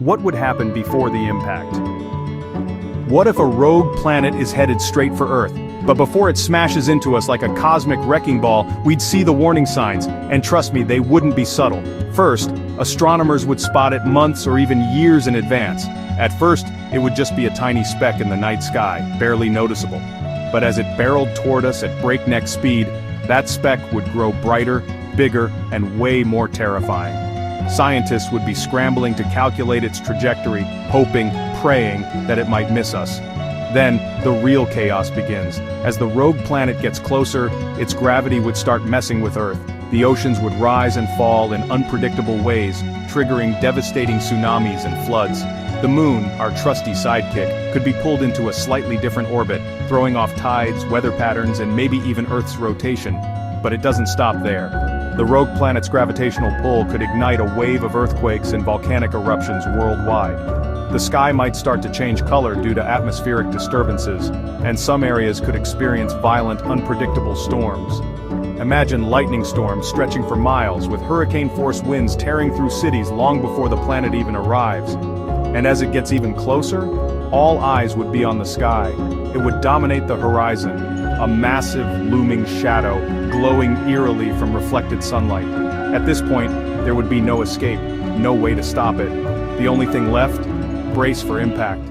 What would happen before the impact? What if a rogue planet is headed straight for Earth, but before it smashes into us like a cosmic wrecking ball, we'd see the warning signs, and trust me, they wouldn't be subtle. First, astronomers would spot it months or even years in advance. At first, it would just be a tiny speck in the night sky, barely noticeable. But as it barreled toward us at breakneck speed, that speck would grow brighter, bigger, and way more terrifying. Scientists would be scrambling to calculate its trajectory, hoping, praying that it might miss us. Then, the real chaos begins. As the rogue planet gets closer, its gravity would start messing with Earth. The oceans would rise and fall in unpredictable ways, triggering devastating tsunamis and floods. The moon, our trusty sidekick, could be pulled into a slightly different orbit, throwing off tides, weather patterns, and maybe even Earth's rotation. But it doesn't stop there. The rogue planet's gravitational pull could ignite a wave of earthquakes and volcanic eruptions worldwide. The sky might start to change color due to atmospheric disturbances, and some areas could experience violent, unpredictable storms. Imagine lightning storms stretching for miles with hurricane-force winds tearing through cities long before the planet even arrives. And as it gets even closer, all eyes would be on the sky. It would dominate the horizon, a massive, looming shadow, glowing eerily from reflected sunlight. At this point, there would be no escape, no way to stop it. The only thing left? Brace for impact.